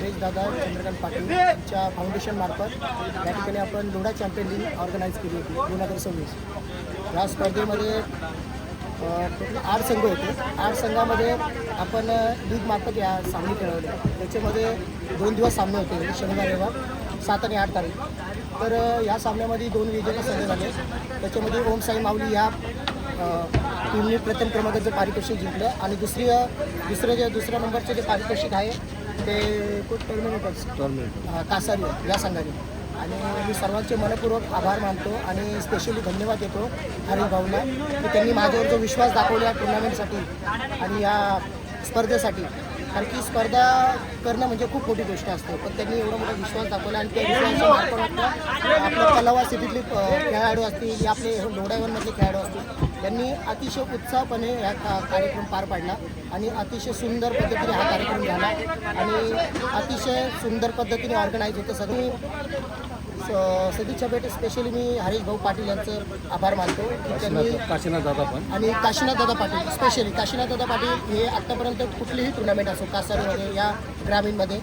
हरेश दादा चंद्रकांत पाटील यांच्या फाउंडेशनमार्फत या ठिकाणी आपण लोढा चॅम्पियन लीग ऑर्गनाईज केली होती 2026. या स्पर्धेमध्ये टोटल 8 संघ होते. 8 संघामध्ये आपण लीगमार्फत या सामने खेळवले. त्याच्यामध्ये 2 दिवस सामने होते, शनिवार रविवार 7 आणि 8 तारीख. तर या सामन्यामध्ये 2 विजेते संघ झाले. त्याच्यामध्ये ओम साई माऊली या टीमने प्रथम क्रमांकाचं पारितोषिक जिंकलं आणि दुसऱ्या नंबरचं जे पारितोषिक आहे ते टोर्नामेंटर्स कासारी या संघाने. आणि मी सर्वांचे मनपूर्वक आभार मानतो आणि स्पेशली धन्यवाद देतो हरीश भाऊला की त्यांनी माझ्यावर जो विश्वास दाखवला टुर्नामेंटसाठी आणि या स्पर्धेसाठी. कारण की स्पर्धा करणं म्हणजे खूप मोठी गोष्ट असते, पण त्यांनी एवढा मोठा विश्वास दाखवला आणि त्या विश्वासाच्या मार्फत आपल्या तलावा सिटीतले खेळाडू असतील या आपले लोढावनमधले खेळाडू असतील त्यांनी अतिशय उत्साहपणे हा कार्यक्रम पार पाडला आणि अतिशय सुंदर पद्धतीने हा कार्यक्रम झाला आणि अतिशय सुंदर पद्धतीने ऑर्गनाईज होतं सगळी. सदिच्छा भेट स्पेशली मी हरीश भाऊ पाटील यांचं आभार मानतो की त्यांनी काशीनाथ दादा पण आणि काशीनाथ दादा पाटील स्पेशली काशीनाथ दादा पाटील हे आत्तापर्यंत कुठलीही टुर्नामेंट असो कासारीमध्ये या ग्रामीणमध्ये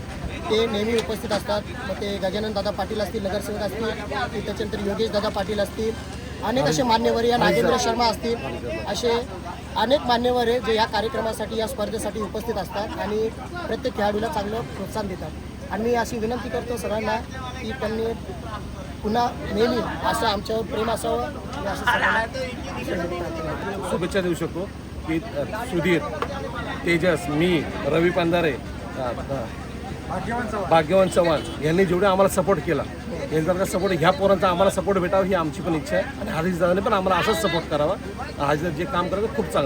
ते नेहमी उपस्थित असतात. मग ते गजानन दादा पाटील असतील, नगरसेवक असतील, त्याच्यानंतर योगेश दादा पाटील असतील, अनेक असे मान्यवर या नागेंद्र शर्मा असतील, असे अनेक मान्यवर आहे जे या कार्यक्रमासाठी या स्पर्धेसाठी उपस्थित असतात आणि प्रत्येक खेळाडूला चांगलं प्रोत्साहन देतात. आणि मी अशी विनंती करतो सर्वांना की त्यांनी पुन्हा नेहमी असं आमच्यावर प्रेम असावं मी असं सर्वांना शुभेच्छा देऊ शकतो की सुधीर, तेजस, मी, रवी पंधारे, भाग्यवान चव्हाण यांनी जेवढे आम्हाला सपोर्ट केला यांचा सपोर्ट ह्या पोरांचा आम्हाला सपोर्ट भेटावा ही आमची पण इच्छा आहे आणि हरीश दादाने पण आम्हाला असंच सपोर्ट करावा. हरीश जे काम करायचं खूप चांगलं.